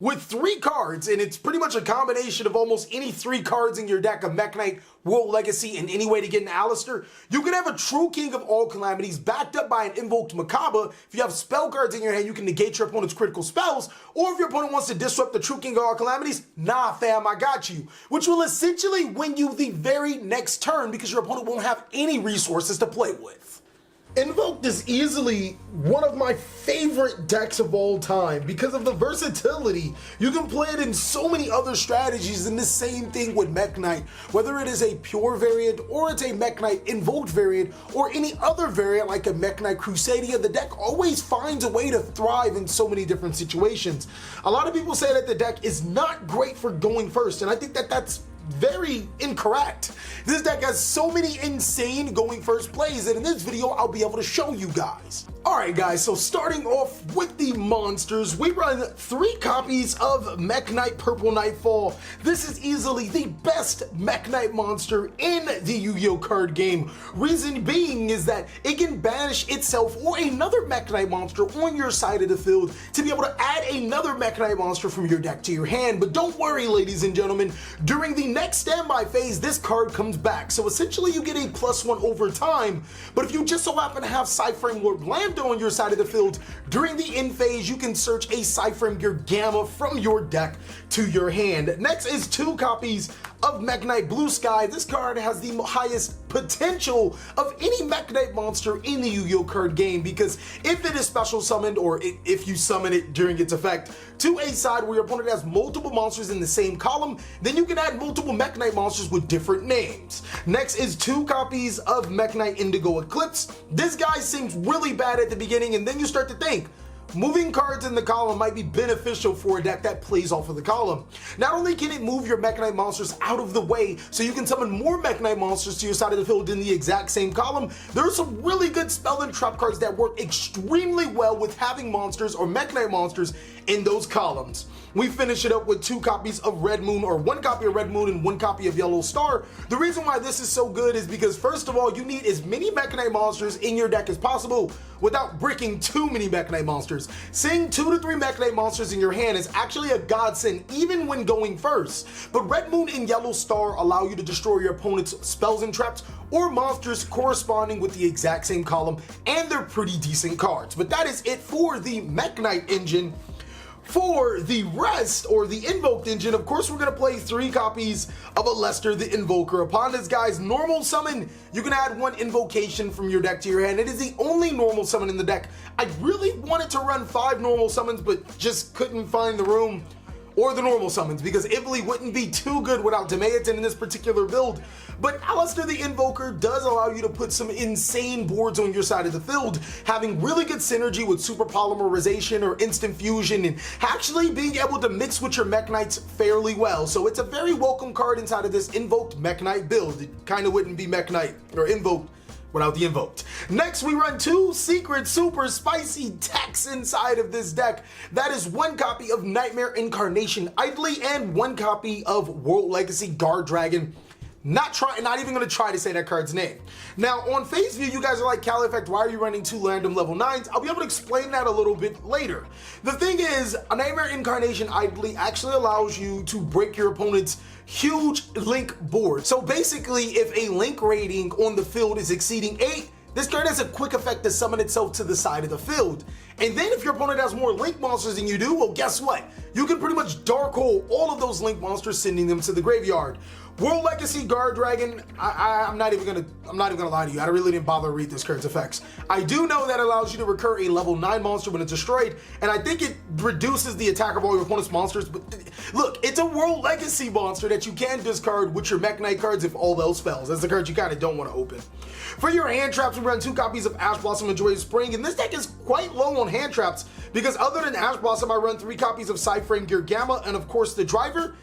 With 3 cards, and it's pretty much a combination of almost any 3 cards in your deck of Mekk Knight, World Legacy, and any way to get an Alistair, you can have a true King of all calamities backed up by an Invoked Macabre. If you have spell cards in your hand, you can negate your opponent's critical spells, or if your opponent wants to disrupt the true King of all calamities, nah fam, I got you. Which will essentially win you the very next turn because your opponent won't have any resources to play with. Invoked is easily one of my favorite decks of all time because of the versatility. You can play it in so many other strategies, and the same thing with Mekk Knight. Whether it is a pure variant, or it's a Mekk Knight Invoked variant, or any other variant like a Mekk Knight Crusadia, the deck always finds a way to thrive in so many different situations. A lot of people say that the deck is not great for going first, and I think that that's very incorrect. This deck has so many insane going first plays that in this video I'll be able to show you guys. Alright guys, so starting off with the monsters, we run 3 copies of Mekk Knight Purple Nightfall. This is easily the best Mekk Knight monster in the Yu-Gi-Oh card game. Reason being is that it can banish itself or another Mekk Knight monster on your side of the field to be able to add another Mekk Knight monster from your deck to your hand. But don't worry ladies and gentlemen, during the next standby phase this card comes back, so essentially you get a +1 over time. But if you just so happen to have Cyframe Lord Lambda on your side of the field, during the end phase you can search a Cyframe Gear Gamma from your deck to your hand. Next is 2 copies of Mekk Knight Blue Sky. This card has the highest potential of any Mekk Knight monster in the Yu-Gi-Oh card game, because if it is special summoned, or if you summon it during its effect to a side where your opponent has multiple monsters in the same column, then you can add multiple Mekk Knight monsters with different names. Next is 2 copies of Mekk Knight Indigo Eclipse. This guy seems really bad at the beginning, and then you start to think, moving cards in the column might be beneficial for a deck that plays off of the column. Not only can it move your Mekk Knight monsters out of the way so you can summon more Mekk Knight monsters to your side of the field in the exact same column, there are some really good spell and trap cards that work extremely well with having monsters or Mekk Knight monsters in those columns. We finish it up with 2 copies of Red Moon, or 1 copy of Red Moon and 1 copy of Yellow Star. The reason why this is so good is because first of all, you need as many Mekk Knight monsters in your deck as possible without bricking too many Mekk Knight monsters. Seeing 2 to 3 Mekk Knight monsters in your hand is actually a godsend even when going first. But Red Moon and Yellow Star allow you to destroy your opponent's spells and traps or monsters corresponding with the exact same column, and they're pretty decent cards. But that is it for the Mekk Knight engine. For the rest, or the Invoked engine, of course we're going to play 3 copies of Alester the Invoker. Upon this guy's normal summon, you can add 1 invocation from your deck to your hand. It is the only normal summon in the deck. I really wanted to run 5 normal summons, but just couldn't find the room or the normal summons because Ivli wouldn't be too good without Demeaton in this particular build. But Alester the Invoker does allow you to put some insane boards on your side of the field, having really good synergy with super polymerization or instant fusion, and actually being able to mix with your Mekk Knights fairly well. So it's a very welcome card inside of this Invoked Mekk Knight build. It kind of wouldn't be Mekk Knight or Invoked without the Invoked. Next, we run 2 secret super spicy decks inside of this deck. That is 1 copy of Nightmare Incarnation Idly and 1 copy of World Legacy Guard Dragon. Not even gonna try to say that card's name. Now, on face view, you guys are like, TheCaliEffect, why are you running 2 random level 9s? I'll be able to explain that a little bit later. The thing is, a Nightmare Incarnation Idly actually allows you to break your opponent's huge link board. So basically, if a link rating on the field is exceeding 8, this card has a quick effect to summon itself to the side of the field. And then if your opponent has more link monsters than you do, well guess what? You can pretty much dark hole all of those link monsters, sending them to the graveyard. World Legacy Guard Dragon, I'm not even gonna lie to you, I really didn't bother to read this card's effects. I do know that it allows you to recur a level 9 monster when it's destroyed, and I think it reduces the attack of all your opponent's monsters, but look, it's a World Legacy monster that you can discard with your Mekk Knight cards if all else fails. That's the card you kind of don't want to open. For your hand traps, we run 2 copies of Ash Blossom and Joy of Spring, and this deck is quite low on hand traps because other than Ash Blossom, I run 3 copies of Cyframe Gear Gamma, and of course the driver,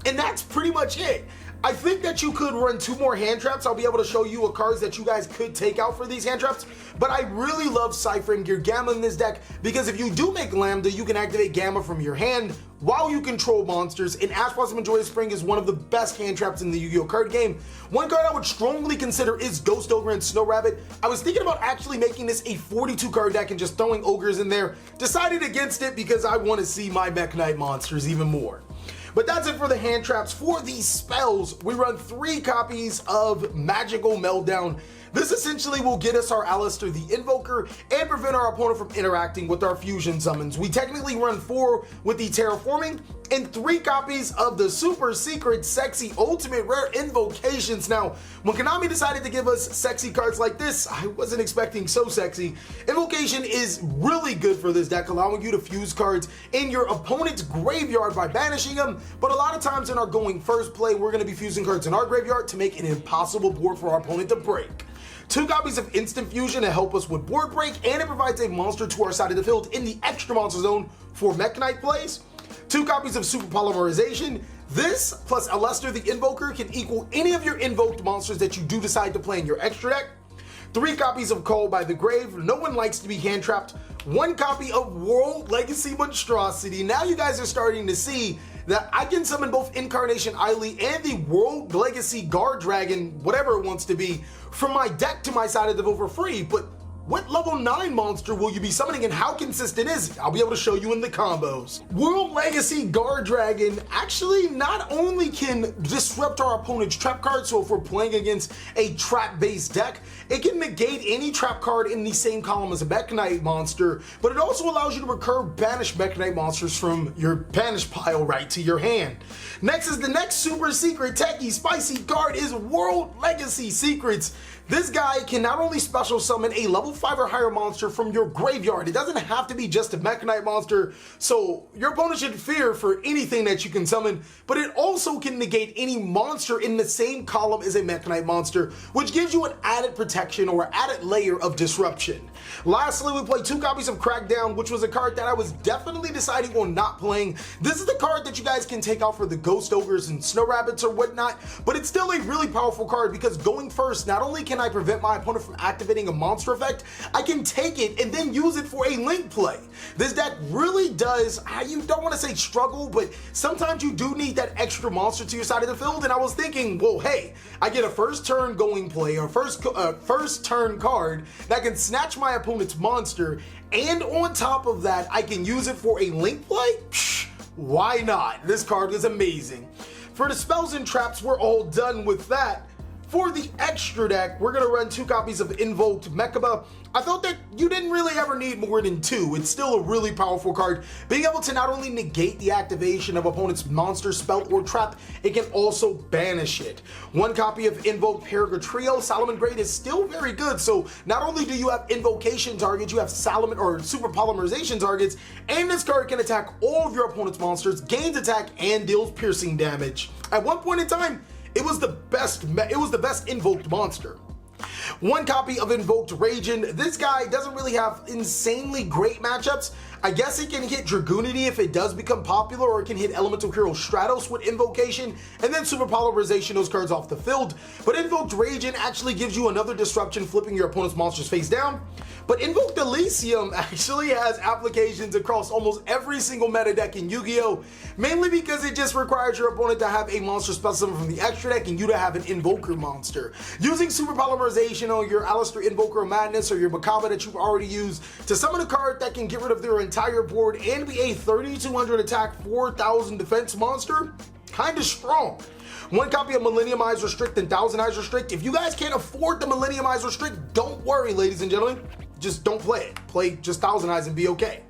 And that's pretty much it. I think that you could run 2 more hand traps. I'll be able to show you a cards that you guys could take out for these hand traps. But I really love ciphering your Gamma in this deck because if you do make Lambda, you can activate Gamma from your hand while you control monsters. And Ash Blossom and Joyous Spring is one of the best hand traps in the Yu-Gi-Oh card game. One card I would strongly consider is Ghost Ogre and Snow Rabbit. I was thinking about actually making this a 42 card deck and just throwing ogres in there. Decided against it because I want to see my Mekk Knight monsters even more. But that's it for the hand traps. For these spells, we run 3 copies of Magical Meltdown. This essentially will get us our Alistair the Invoker and prevent our opponent from interacting with our fusion summons. We technically run 4 with the Terraforming and 3 copies of the super secret sexy ultimate rare Invocations. Now, when Konami decided to give us sexy cards like this, I wasn't expecting so sexy. Invocation is really good for this deck, allowing you to fuse cards in your opponent's graveyard by banishing them, but a lot of times in our going first play, we're going to be fusing cards in our graveyard to make an impossible board for our opponent to break. 2 copies of Instant Fusion to help us with board break, and it provides a monster to our side of the field in the extra monster zone for Mekk Knight plays. 2 copies of Super Polymerization. This plus Alistair the Invoker can equal any of your invoked monsters that you do decide to play in your extra deck. 3 copies of Call by the Grave. No one likes to be hand trapped. 1 copy of World Legacy Monstrosity. Now you guys are starting to see that I can summon both Incarnation Eily and the World Legacy Guard Dragon, whatever it wants to be, from my deck to my side of the field for free. But what level 9 monster will you be summoning and how consistent is it? I'll be able to show you in the combos. World Legacy Guard Dragon actually not only can disrupt our opponent's trap card, so if we're playing against a trap-based deck, it can negate any trap card in the same column as a Mekk Knight monster, but it also allows you to recur banished Mekk Knight monsters from your banish pile right to your hand. Next is the next super secret techie spicy card is World Legacy Secrets. This guy can not only special summon a level 5 or higher monster from your graveyard, it doesn't have to be just a Mekk Knight monster, so your opponent should fear for anything that you can summon, but it also can negate any monster in the same column as a Mekk Knight monster, which gives you an added protection or added layer of disruption. Lastly, we play 2 copies of Crackdown, which was a card that I was definitely deciding on not playing. This is the card that you guys can take out for the Ghost Ogres and Snow Rabbits or whatnot, but it's still a really powerful card because going first, not only can I prevent my opponent from activating a monster effect, I can take it and then use it for a link play. This deck really does, you don't want to say struggle, but sometimes you do need that extra monster to your side of the field, and I was thinking, well, hey, I get a first turn going play or first turn card that can snatch my opponent's monster, and on top of that, I can use it for a link play? Psh, why not? This card is amazing. For the spells and traps, we're all done with that. For the extra deck, we're going to run 2 copies of Invoked Mekk. I felt that you didn't really ever need more than 2. It's still a really powerful card. Being able to not only negate the activation of opponent's monster, spell, or trap, it can also banish it. 1 copy of Invoked Paragon Trio. Solomon Grade is still very good, so not only do you have invocation targets, you have Solomon or Super Polymerization targets, and this card can attack all of your opponent's monsters, gains attack, and deals piercing damage. At one point in time, it was the best invoked monster. 1 copy of Invoked Ragin. This guy doesn't really have insanely great matchups. I guess it can hit Dragoonity if it does become popular, or it can hit Elemental Hero Stratos with Invocation, and then Super Polymerization those cards off the field. But Invoked Ragin actually gives you another disruption, flipping your opponent's monsters face down. But Invoked Elysium actually has applications across almost every single meta deck in Yu-Gi-Oh! Mainly because it just requires your opponent to have a monster specimen from the extra deck and you to have an Invoker monster. Using Super Polymerization on your Alistair Invoker of Madness or your Macabre that you've already used to summon a card that can get rid of their entire board and be a 3200 attack, 4000 defense monster, kinda strong. 1 copy of Millennium Eyes Restrict and Thousand Eyes Restrict. If you guys can't afford the Millennium Eyes Restrict, don't worry, ladies and gentlemen. Just don't play it. Play just Thousand Eyes and be okay.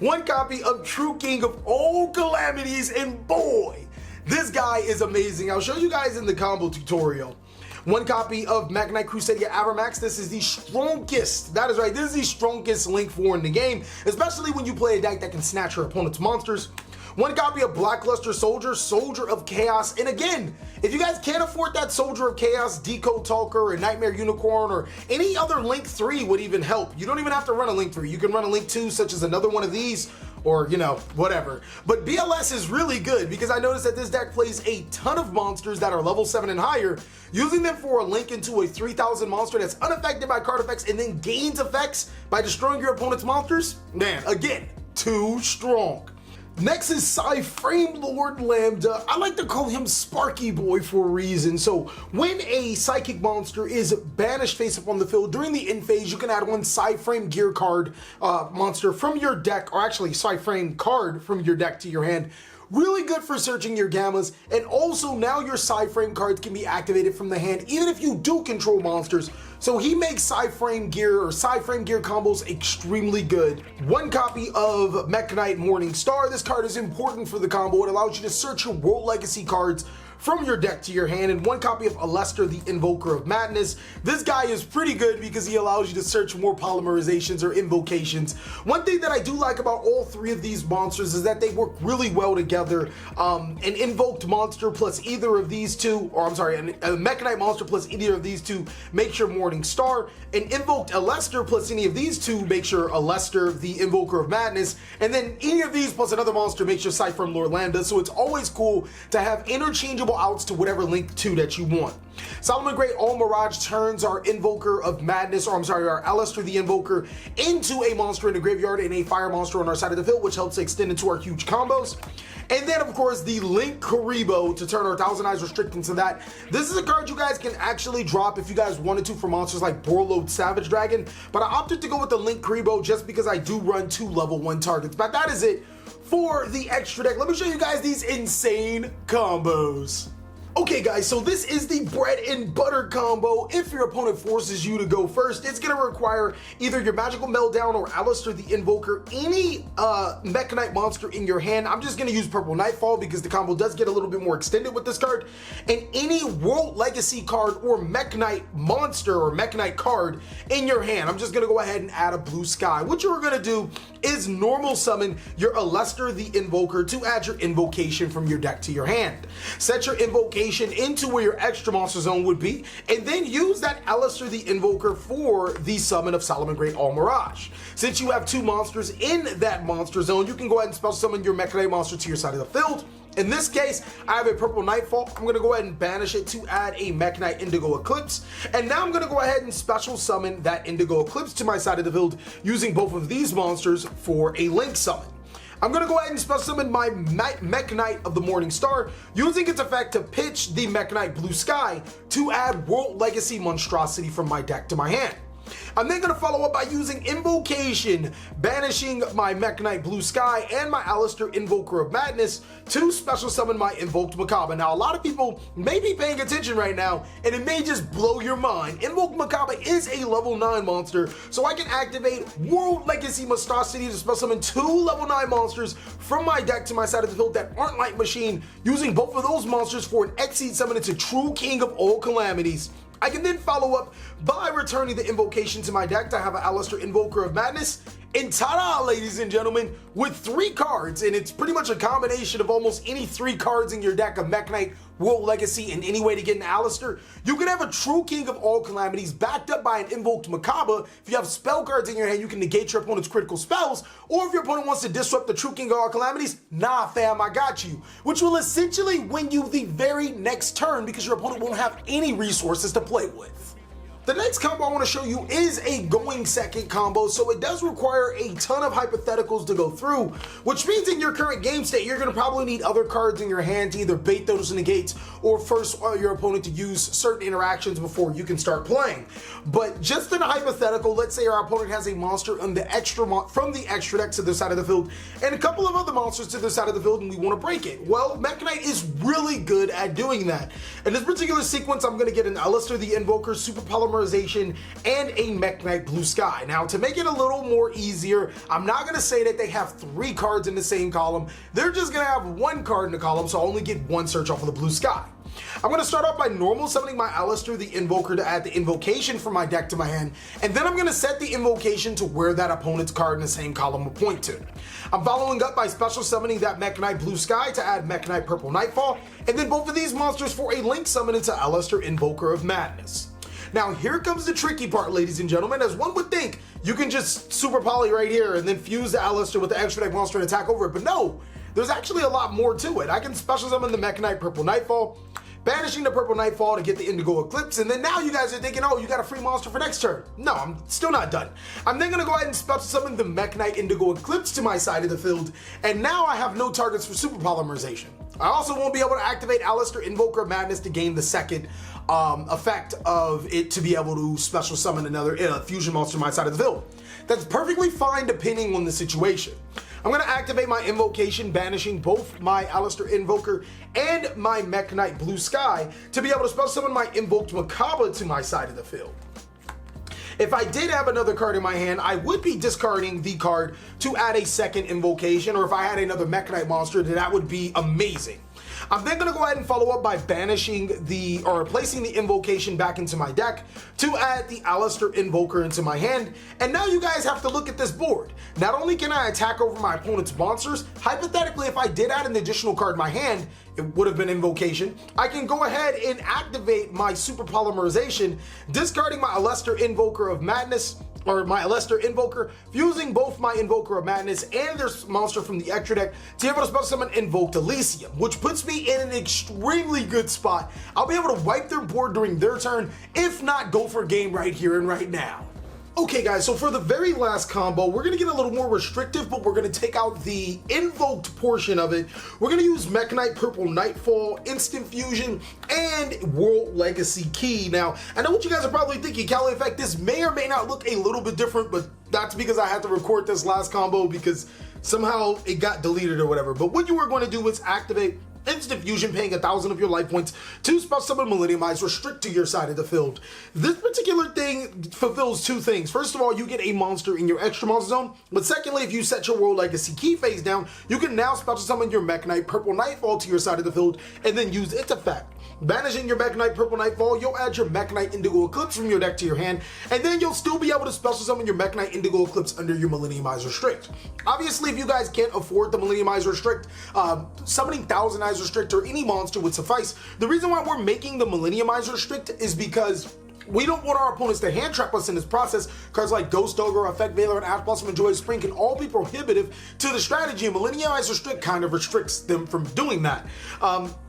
1 copy of True King of All Calamities, and boy, this guy is amazing. I'll show you guys in the combo tutorial. 1 copy of Mekk Knight Crusadia Avermax. This is the strongest, that is right, this is the strongest Link 4 in the game, especially when you play a deck that can snatch your opponent's monsters. 1 copy of Blackluster Soldier, Soldier of Chaos, and again, if you guys can't afford that Soldier of Chaos, Decode Talker, or Nightmare Unicorn, or any other Link 3 would even help. You don't even have to run a Link 3. You can run a Link 2, such as another one of these, or, you know, whatever. But BLS is really good because I noticed that this deck plays a ton of monsters that are level 7 and higher, using them for a link into a 3000 monster that's unaffected by card effects and then gains effects by destroying your opponent's monsters. Man, again, too strong. Next is Frame Lord Lambda. I like to call him Sparky Boy for a reason. So when a psychic monster is banished face up on the field during the end phase, you can add one Frame Gear card monster from your deck, or actually Frame card from your deck to your hand. Really good for searching your gammas, and also now your Frame cards can be activated from the hand even if you do control monsters. So he makes Frame Gear or Frame Gear combos extremely good. One copy of Mekk Knight Morning Star. This card is important for the combo. It allows you to search your World Legacy cards from your deck to your hand, and one copy of Alester, the Invoker of Madness. This guy is pretty good because he allows you to search more polymerizations or invocations. One thing that I do like about all three of these monsters is that they work really well together. An invoked monster plus either of these two, or I'm sorry, a Mekk Knight monster plus either of these two makes your Morning Star. An invoked Alester plus any of these two makes your Alester, the Invoker of Madness, and then any of these plus another monster makes your Frame Lord Lambda. So it's always cool to have interchangeable outs to whatever link 2 that you want. Solomon Great All Mirage turns our Invoker of Madness, or I'm sorry, our Alester the Invoker, into a monster in the graveyard and a fire monster on our side of the field, which helps extend into our huge combos. And then, of course, the Link Karibo to turn our Thousand Eyes Restrict into that. This is a card you guys can actually drop if you guys wanted to for monsters like Borload Savage Dragon, but I opted to go with the Link Karibo just because I do run 2 level 1 targets. But that is it for the extra deck. Let me show you guys these insane combos. Okay guys, so this is the bread and butter combo. If your opponent forces you to go first, it's going to require either your Magical Meltdown or Alester the Invoker, any Mekk Knight monster in your hand. I'm just going to use Purple Nightfall because the combo does get a little bit more extended with this card, and any World Legacy card or Mekk Knight monster or Mekk Knight card in your hand. I'm just going to go ahead and add a Blue Sky. What you're going to do is normal summon your Alester the Invoker to add your invocation from your deck to your hand. Set your invocation into where your extra monster zone would be, and then use that Alester the Invoker for the summon of Solomon Great All Mirage. Since you have 2 monsters in that monster zone, you can go ahead and special summon your Mekk Knight monster to your side of the field. In this case, I have a Purple Nightfall. I'm going to go ahead and banish it to add a Mekk Knight Indigo Eclipse. And now I'm going to go ahead and special summon that Indigo Eclipse to my side of the field using both of these monsters for a Link summon. I'm going to go ahead and special summon my Mekk Knight of the Morning Star, using its effect to pitch the Mekk Knight Blue Sky to add World Legacy Monstrosity from my deck to my hand. I'm then going to follow up by using Invocation, banishing my Mekk Knight Blue Sky and my Alester Invoker of Madness to special summon my Invoked Macabre. Now, a lot of people may be paying attention right now, and it may just blow your mind. Invoked Macabre is a level 9 monster, so I can activate World Legacy Monstrosity to special summon 2 level 9 monsters from my deck to my side of the field that aren't Light Machine, using both of those monsters for an Exceed summon into True King of all Calamities. I can then follow up by returning the invocation to my deck to have an Alester Invoker of Madness. And ta-da, ladies and gentlemen, with 3 cards, and it's pretty much a combination of almost any 3 cards in your deck of Mekk Knight, World Legacy, and any way to get an Alester, you can have a True King of all Calamities backed up by an Invoked Macabre. If you have spell cards in your hand, you can negate your opponent's critical spells, or if your opponent wants to disrupt the True King of all Calamities, nah fam, I got you, which will essentially win you the very next turn because your opponent won't have any resources to play with. The next combo I want to show you is a going second combo, so it does require a ton of hypotheticals to go through, which means in your current game state, you're going to probably need other cards in your hand to either bait those negates or force your opponent to use certain interactions before you can start playing. But just in a hypothetical, let's say our opponent has a monster on the from the extra deck to the side of the field, and a couple of other monsters to the side of the field, and we want to break it. Well, Mekk Knight is really good at doing that. In this particular sequence, I'm going to get an Alester the Invoker, Super Polymer, and a Mekk Knight Blue Sky. Now, to make it a little more easier, I'm not going to say that they have 3 cards in the same column. They're just going to have 1 card in the column, so I only get 1 search off of the Blue Sky. I'm going to start off by normal summoning my Alester the Invoker to add the invocation from my deck to my hand, and then I'm going to set the invocation to where that opponent's card in the same column will point to. I'm following up by special summoning that Mekk Knight Blue Sky to add Mekk Knight Purple Nightfall, and then both of these monsters for a link summon into Alester Invoker of Madness. Now here comes the tricky part, ladies and gentlemen. As one would think, you can just super poly right here and then fuse the Alistair with the extra deck monster and attack over it, but no, there's actually a lot more to it. I can special summon the Mekk Knight Purple Nightfall, banishing the Purple Nightfall to get the Indigo Eclipse, and then now you guys are thinking, oh, you got a free monster for next turn. No, I'm still not done. I'm then gonna go ahead and special summon the Mekk Knight Indigo Eclipse to my side of the field, and now I have no targets for super polymerization. I also won't be able to activate Alistair Invoker of Madness to gain the second effect of it to be able to special summon another fusion monster to my side of the field. That's perfectly fine depending on the situation. I'm going to activate my invocation, banishing both my Alistair Invoker and my Mekk Knight Blue Sky to be able to special summon my Invoked Macabre to my side of the field. If I did have another card in my hand, I would be discarding the card to add a second invocation, or if I had another Mekk Knight monster, then that would be amazing. I'm then going to go ahead and follow up by banishing or placing the invocation back into my deck to add the Alistair Invoker into my hand. And now you guys have to look at this board. Not only can I attack over my opponent's monsters, hypothetically, if I did add an additional card in my hand, it would have been invocation. I can go ahead and activate my super polymerization, discarding my Alistair Invoker of Madness, or my Alistair Invoker, fusing both my Invoker of Madness and their monster from the extra deck to be able to special summon Invoked Elysium, which puts me in an extremely good spot. I'll be able to wipe their board during their turn, if not go for game right here and right now. Okay guys, so for the very last combo, we're gonna get a little more restrictive, but we're gonna take out the invoked portion of it. We're gonna use Mekk Knight Purple Nightfall, Instant Fusion, and World Legacy Key. Now, I know what you guys are probably thinking, TheCaliEffect, this may or may not look a little bit different, but that's because I had to record this last combo because somehow it got deleted or whatever. But what you are going to do is activate Instant Fusion, paying 1,000 of your life points to special summon Millenniumize, restrict to your side of the field. This particular thing fulfills two things. First of all, you get a monster in your extra monster zone, but secondly, if you set your World Legacy Key phase down, you can now special summon your Mekk Knight Purple Nightfall to your side of the field and then use its effect. Banishing your Mekk Knight Purple Nightfall, you'll add your Mekk Knight Indigo Eclipse from your deck to your hand, and then you'll still be able to special summon your Mekk Knight Indigo Eclipse under your Millenniumize Restrict. Obviously, if you guys can't afford the Millenniumize Restrict, summoning Thousand-Eyes Restrict or any monster would suffice. The reason why we're making the Millenniumize Restrict is because we don't want our opponents to hand trap us in this process. Cards like Ghost Ogre, Effect Veiler, and Ash Blossom and Joy of Spring can all be prohibitive to the strategy, and Millenniumize Restrict kind of restricts them from doing that.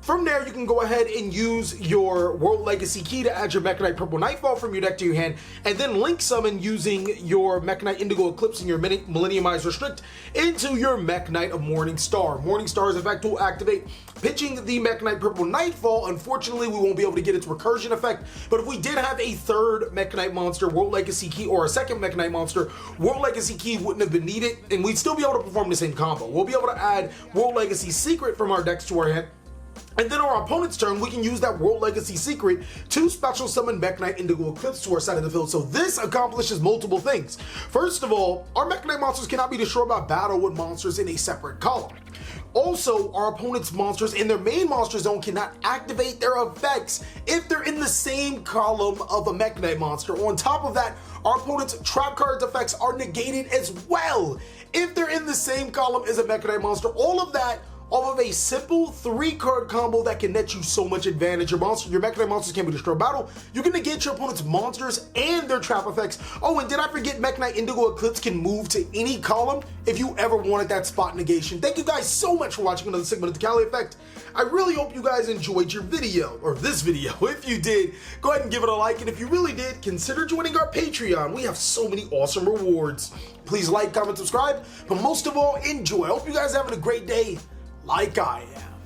From there, you can go ahead and use your World Legacy Key to add your Mekk Knight Purple Nightfall from your deck to your hand, and then link summon using your Mekk Knight Indigo Eclipse and your Millenniumize Restrict into your Mekk Knight of Morning Star. Morning Star's effect will activate, pitching the Mekk Knight Purple Nightfall. Unfortunately, we won't be able to get its recursion effect, but if we did have a third Mekk Knight monster, World Legacy Key, or a second Mekk Knight monster, World Legacy Key wouldn't have been needed, and we'd still be able to perform the same combo. We'll be able to add World Legacy Secret from our decks to our hand, and then on our opponent's turn, we can use that World Legacy Secret to special summon Mekk Knight Indigo Eclipse to our side of the field. So this accomplishes multiple things. First of all, our Mekk Knight monsters cannot be destroyed by battle with monsters in a separate column. Also, our opponent's monsters in their main monster zone cannot activate their effects if they're in the same column of a Mekk Knight monster. On top of that, our opponent's trap cards effects are negated as well if they're in the same column as a Mekk Knight monster. All of that off of a simple 3-card combo that can net you so much advantage. Your Mekk Knight monsters can be destroyed battle. You can negate your opponent's monsters and their trap effects. Oh, and did I forget Mekk Knight Indigo Eclipse can move to any column if you ever wanted that spot negation. Thank you guys so much for watching another segment of the TheCaliEffect. I really hope you guys enjoyed your video, or this video. If you did, go ahead and give it a like, and if you really did, consider joining our Patreon. We have so many awesome rewards. Please like, comment, subscribe, but most of all, enjoy. I hope you guys are having a great day, like I am.